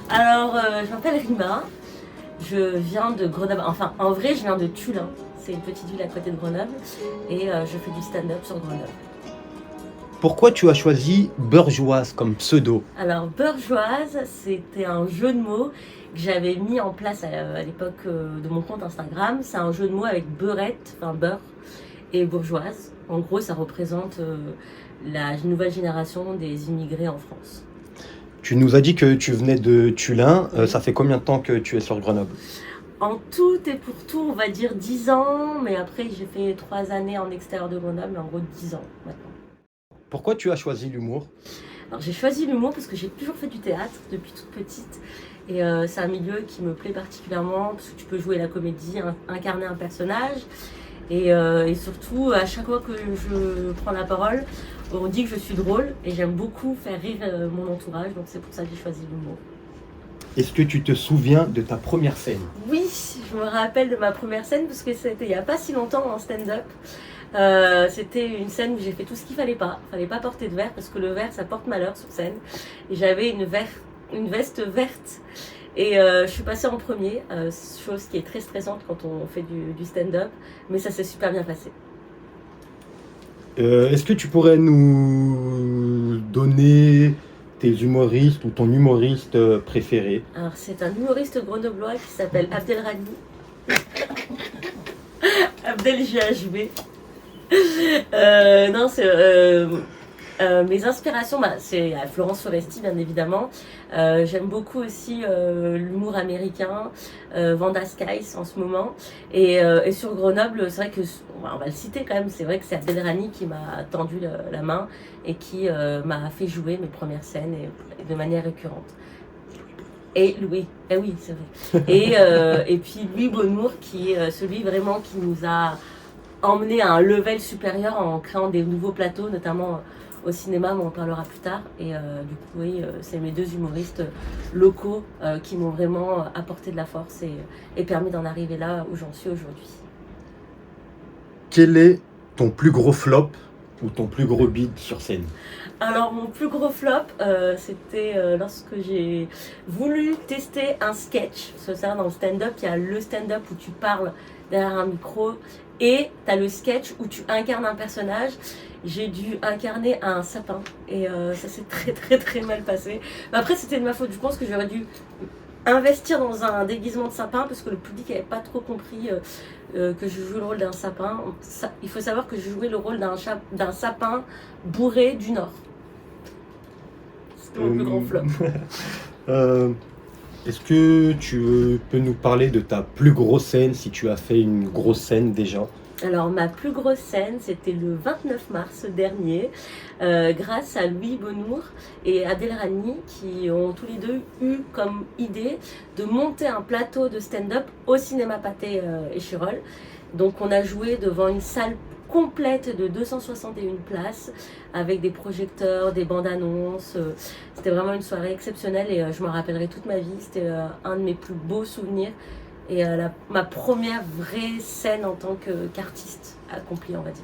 Alors, je m'appelle Rima, je viens de Grenoble, enfin en vrai je viens de Tullin, c'est une petite ville à côté de Grenoble et je fais du stand-up sur Grenoble. Pourquoi tu as choisi Bourgeoise comme pseudo? Alors Bourgeoise, c'était un jeu de mots que j'avais mis en place à l'époque de mon compte Instagram. C'est un jeu de mots avec beurette, enfin beurre, et bourgeoise. En gros, ça représente la nouvelle génération des immigrés en France. Tu nous as dit que tu venais de Tullin. Oui. Ça fait combien de temps que tu es sur Grenoble? En tout et pour tout, on va dire 10 ans, mais après j'ai fait 3 années en extérieur de Grenoble, mais en gros 10 ans maintenant. Pourquoi tu as choisi l'humour? Alors j'ai choisi l'humour parce que j'ai toujours fait du théâtre depuis toute petite et c'est un milieu qui me plaît particulièrement parce que tu peux jouer la comédie, incarner un personnage et surtout à chaque fois que je prends la parole, on dit que je suis drôle et j'aime beaucoup faire rire mon entourage, donc c'est pour ça que j'ai choisi l'humour. Est-ce que tu te souviens de ta première scène? Oui, je me rappelle de ma première scène parce que c'était il n'y a pas si longtemps en stand-up. C'était une scène où j'ai fait tout ce qu'il fallait pas. Fallait pas porter de verre parce que le verre ça porte malheur sur scène. Et j'avais une veste verte. Et je suis passée en premier, chose qui est très stressante quand on fait du stand-up. Mais ça s'est super bien passé. Est-ce que tu pourrais nous donner tes humoristes ou ton humoriste préféré? Alors c'est un humoriste grenoblois qui s'appelle Abdelrani. Abdel GHB. Non, c'est mes inspirations, c'est Florence Foresti bien évidemment. J'aime beaucoup aussi l'humour américain, Vanda Skies en ce moment. Et sur Grenoble, c'est vrai que on va le citer quand même. C'est vrai que c'est Abdelrani qui m'a tendu la main et qui m'a fait jouer mes premières scènes et de manière récurrente. Et Louis, eh oui, c'est vrai. Et puis Louis Bonnour qui est celui vraiment qui nous a emmené à un level supérieur en créant des nouveaux plateaux, notamment au cinéma, mais on en parlera plus tard. Et du coup, oui, c'est mes deux humoristes locaux qui m'ont vraiment apporté de la force et permis d'en arriver là où j'en suis aujourd'hui. Quel est ton plus gros flop ou ton plus gros bide sur scène? Alors mon plus gros flop, c'était lorsque j'ai voulu tester un sketch. Parce que ça, dans le stand-up, il y a le stand-up où tu parles derrière un micro et tu as le sketch où tu incarnes un personnage. J'ai dû incarner un sapin et ça s'est très très très mal passé. Mais après c'était de ma faute, je pense que j'aurais dû investir dans un déguisement de sapin parce que le public n'avait pas trop compris que je jouais le rôle d'un sapin. Il faut savoir que je jouais le rôle d'un sapin bourré du Nord. C'était mon plus grand flop. Est-ce que tu peux nous parler de ta plus grosse scène, si tu as fait une grosse scène déjà? Alors ma plus grosse scène, c'était le 29 mars dernier, grâce à Louis Bonnour et Abdelrani qui ont tous les deux eu comme idée de monter un plateau de stand-up au cinéma Pathé Échirol. Donc on a joué devant une salle complète de 261 places avec des projecteurs, des bandes annonces. C'était vraiment une soirée exceptionnelle et je me rappellerai toute ma vie. C'était un de mes plus beaux souvenirs. Et ma première vraie scène en tant qu'artiste accomplie, on va dire.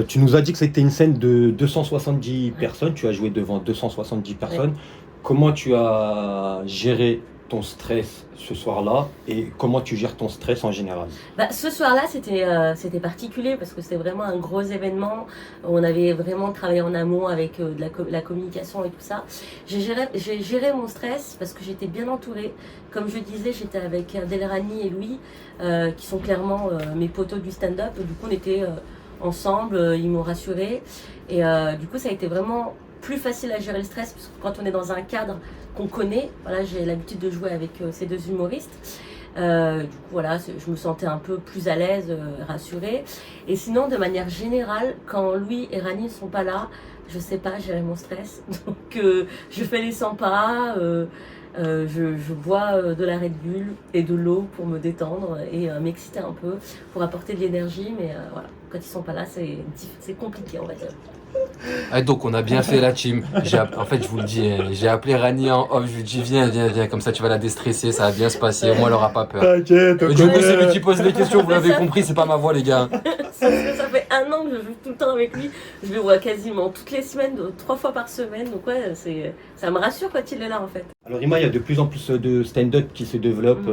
Tu nous as dit que c'était une scène de 270 personnes, tu as joué devant 270 personnes. Ouais. Comment tu as géré ton stress ce soir-là et comment tu gères ton stress en général? Ce soir-là, c'était particulier parce que c'était vraiment un gros événement. On avait vraiment travaillé en amont avec la communication et tout ça. J'ai géré mon stress parce que j'étais bien entourée. Comme je disais, j'étais avec Abdelrani et Louis, qui sont clairement mes potos du stand-up. Du coup, on était ensemble, ils m'ont rassurée. Et du coup, ça a été vraiment plus facile à gérer le stress parce que quand on est dans un cadre qu'on connaît, voilà, j'ai l'habitude de jouer avec ces deux humoristes. Du coup, voilà, je me sentais un peu plus à l'aise, rassurée. Et sinon, de manière générale, quand Louis et Rani ne sont pas là, je sais pas gérer mon stress. Donc, je fais les 100 pas, je bois de la Red Bull et de l'eau pour me détendre et m'exciter un peu, pour apporter de l'énergie. Mais voilà, quand ils sont pas là, c'est compliqué, on va dire. Ah, donc on a bien fait la team. En fait, je vous le dis, j'ai appelé Rani en off, je lui dis viens, comme ça tu vas la déstresser, ça va bien se passer, moi elle aura pas peur. T'inquiète, Et du coup, c'est lui qui pose les questions, vous l'avez compris, c'est pas ma voix les gars. Ça fait 1 an que je joue tout le temps avec lui. Je le vois quasiment toutes les semaines, 3 fois par semaine. Donc ouais, ça me rassure quand il est là en fait. Alors Rima, il y a de plus en plus de stand-up qui se développent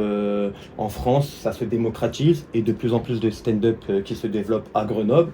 en France, ça se démocratise, et de plus en plus de stand-up qui se développent à Grenoble.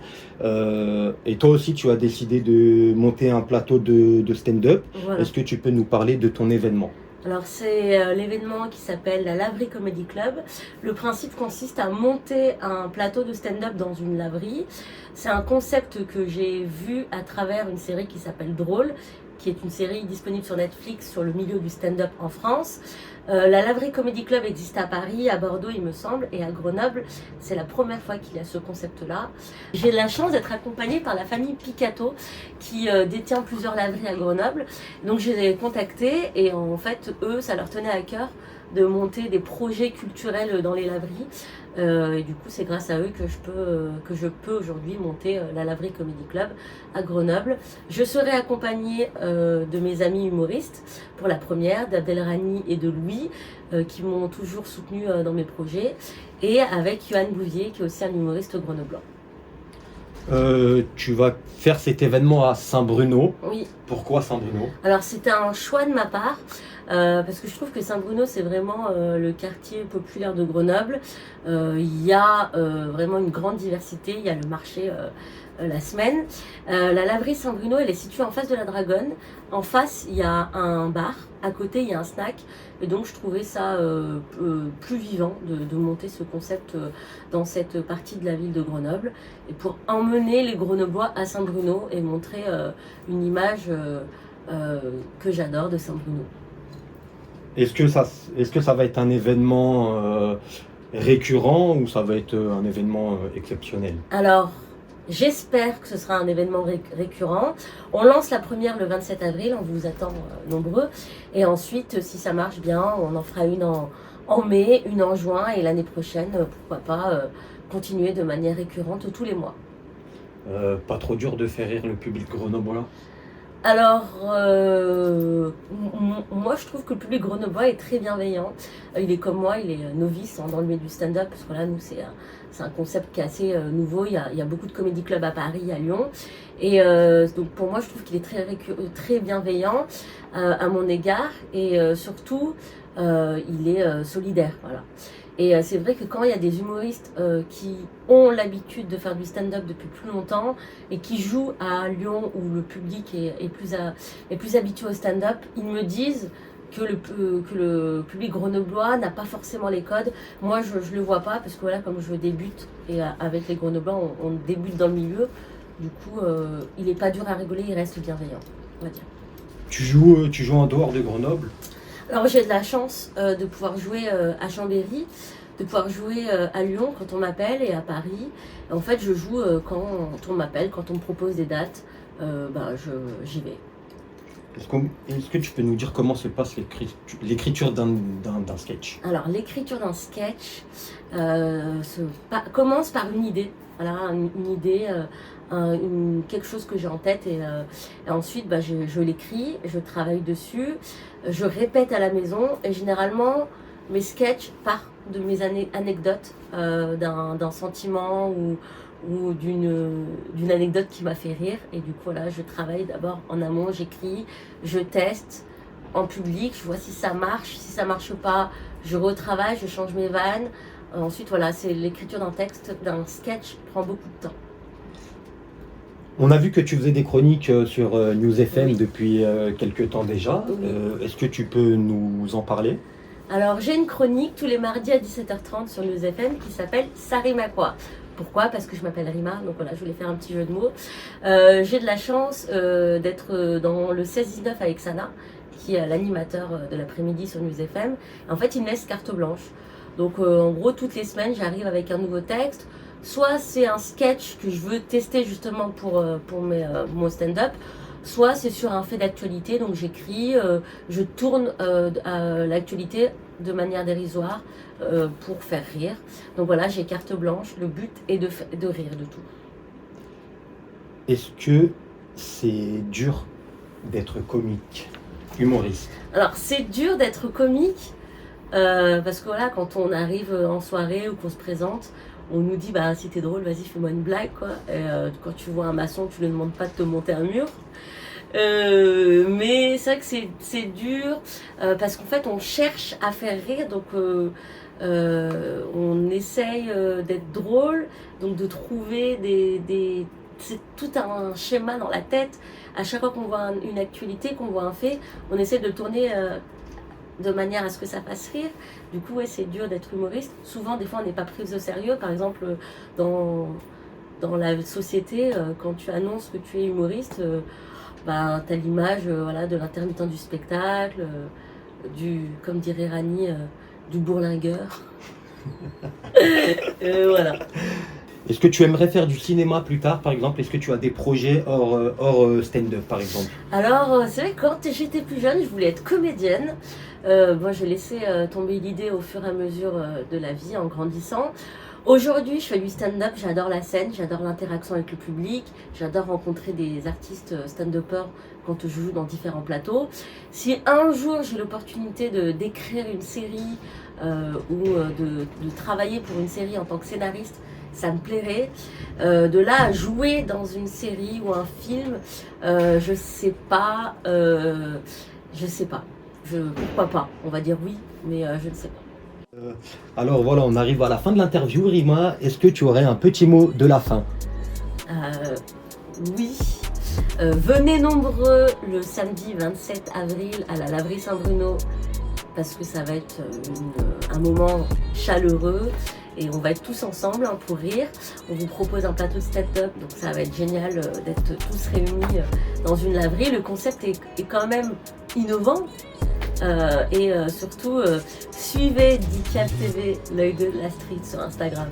Et toi aussi, tu as décidé de monter un plateau de stand-up. Voilà. Est-ce que tu peux nous parler de ton événement? Alors c'est l'événement qui s'appelle la Laverie Comedy Club. Le principe consiste à monter un plateau de stand-up dans une laverie. C'est un concept que j'ai vu à travers une série qui s'appelle Drôle, qui est une série disponible sur Netflix sur le milieu du stand-up en France. La Laverie Comedy Club existe à Paris, à Bordeaux il me semble, et à Grenoble. C'est la première fois qu'il y a ce concept-là. J'ai la chance d'être accompagnée par la famille Picato qui détient plusieurs laveries à Grenoble. Donc je les ai contactés et en fait eux, ça leur tenait à cœur de monter des projets culturels dans les laveries. Et du coup, c'est grâce à eux que je peux aujourd'hui monter la Laverie Comedy Club à Grenoble. Je serai accompagnée de mes amis humoristes pour la première, d'Abdelrani et de Louis, qui m'ont toujours soutenue dans mes projets, et avec Yoann Bouvier, qui est aussi un humoriste grenoblois. Tu vas faire cet événement à Saint-Bruno. Oui. Pourquoi Saint-Bruno? Alors c'était un choix de ma part, parce que je trouve que Saint-Bruno c'est vraiment le quartier populaire de Grenoble. Il y a vraiment une grande diversité, il y a le marché la semaine. La laverie Saint-Bruno elle est située en face de la Dragonne. En face il y a un bar, à côté il y a un snack. Et donc je trouvais ça plus vivant de monter ce concept dans cette partie de la ville de Grenoble. Et pour emmener les Grenoblois à Saint-Bruno et montrer une image que j'adore de Saint-Bruno. Est-ce que ça va être un événement récurrent ou ça va être un événement exceptionnel? Alors, j'espère que ce sera un événement récurrent. On lance la première le 27 avril, on vous attend nombreux. Et ensuite, si ça marche bien, on en fera une en mai, une en juin et l'année prochaine, pourquoi pas continuer de manière récurrente tous les mois. Pas trop dur de faire rire le public grenoblois? Alors, moi je trouve que le public grenoblois est très bienveillant. Il est comme moi, il est novice dans le milieu du stand-up, parce que là, nous, c'est un concept qui est assez nouveau. Il y a beaucoup de comédie clubs à Paris, à Lyon. Et donc pour moi, je trouve qu'il est très bienveillant à mon égard. Et surtout, il est solidaire. Voilà. Et c'est vrai que quand il y a des humoristes qui ont l'habitude de faire du stand-up depuis plus longtemps et qui jouent à Lyon où le public est plus habitué au stand-up, ils me disent que le public grenoblois n'a pas forcément les codes. Moi, je ne le vois pas parce que voilà, comme je débute et avec les grenoblois, on débute dans le milieu. Du coup, il n'est pas dur à rigoler, il reste bienveillant, on va dire. Tu joues en dehors de Grenoble? Alors j'ai de la chance de pouvoir jouer à Chambéry, de pouvoir jouer à Lyon quand on m'appelle et à Paris. En fait, je joue quand on m'appelle, quand on me propose des dates, j'y vais. Est-ce que tu peux nous dire comment se passe l'écriture d'un sketch? Alors l'écriture d'un sketch commence par une idée. Voilà, une idée, quelque chose que j'ai en tête et ensuite je l'écris, je travaille dessus, je répète à la maison et généralement mes sketchs partent de mes anecdotes, d'un sentiment ou d'une anecdote qui m'a fait rire et du coup là je travaille d'abord en amont, j'écris, je teste en public, je vois si ça marche pas, je retravaille, je change mes vannes. Ensuite, voilà, c'est l'écriture d'un sketch prend beaucoup de temps. On a vu que tu faisais des chroniques sur News FM Oui. depuis quelques temps déjà. Oui. Est-ce que tu peux nous en parler? Alors, j'ai une chronique tous les mardis à 17h30 sur News FM qui s'appelle Ça rime à quoi? Pourquoi? Parce que je m'appelle Rima, donc voilà, je voulais faire un petit jeu de mots. J'ai de la chance d'être dans le 16-19 avec Sana, qui est l'animateur de l'après-midi sur News FM. En fait, il me laisse carte blanche. Donc en gros, toutes les semaines, j'arrive avec un nouveau texte. Soit c'est un sketch que je veux tester justement pour mon stand-up, soit c'est sur un fait d'actualité. Donc j'écris, je tourne l'actualité de manière dérisoire pour faire rire. Donc voilà, j'ai carte blanche. Le but est de rire de tout. Est-ce que c'est dur d'être comique, humoriste? Alors c'est dur d'être comique. Parce que voilà, quand on arrive en soirée ou qu'on se présente, on nous dit bah si t'es drôle, vas-y fais-moi une blague quoi. Et, quand tu vois un maçon, tu lui demandes pas de te monter un mur. Mais c'est vrai que c'est dur parce qu'en fait on cherche à faire rire, donc on essaye d'être drôle, donc de trouver c'est tout un schéma dans la tête. À chaque fois qu'on voit une actualité, qu'on voit un fait, on essaie de tourner de manière à ce que ça fasse rire. Du coup, ouais, c'est dur d'être humoriste. Souvent, des fois, on n'est pas pris au sérieux. Par exemple, dans la société, quand tu annonces que tu es humoriste, bah, tu as l'image voilà, de l'intermittent du spectacle, comme dirait Rani, du bourlingueur. Voilà. Est-ce que tu aimerais faire du cinéma plus tard, par exemple? Est-ce que tu as des projets hors stand-up, par exemple? Alors, c'est vrai que quand j'étais plus jeune, je voulais être comédienne. Moi, j'ai laissé tomber l'idée au fur et à mesure de la vie, en grandissant. Aujourd'hui, je fais du stand-up, j'adore la scène, j'adore l'interaction avec le public, j'adore rencontrer des artistes stand-uppers quand je joue dans différents plateaux. Si un jour j'ai l'opportunité d'écrire une série ou de travailler pour une série en tant que scénariste, ça me plairait. De là à jouer dans une série ou un film, je sais pas. Pourquoi pas? On va dire oui, mais je ne sais pas. Alors voilà, on arrive à la fin de l'interview. Rima, est-ce que tu aurais un petit mot de la fin? Oui. Venez nombreux le samedi 27 avril à la laverie Saint-Bruno parce que ça va être un moment chaleureux et on va être tous ensemble pour rire. On vous propose un plateau de stand-up, donc ça va être génial d'être tous réunis dans une laverie. Le concept est quand même innovant. Et surtout, suivez Decaf TV, l'œil de la street sur Instagram.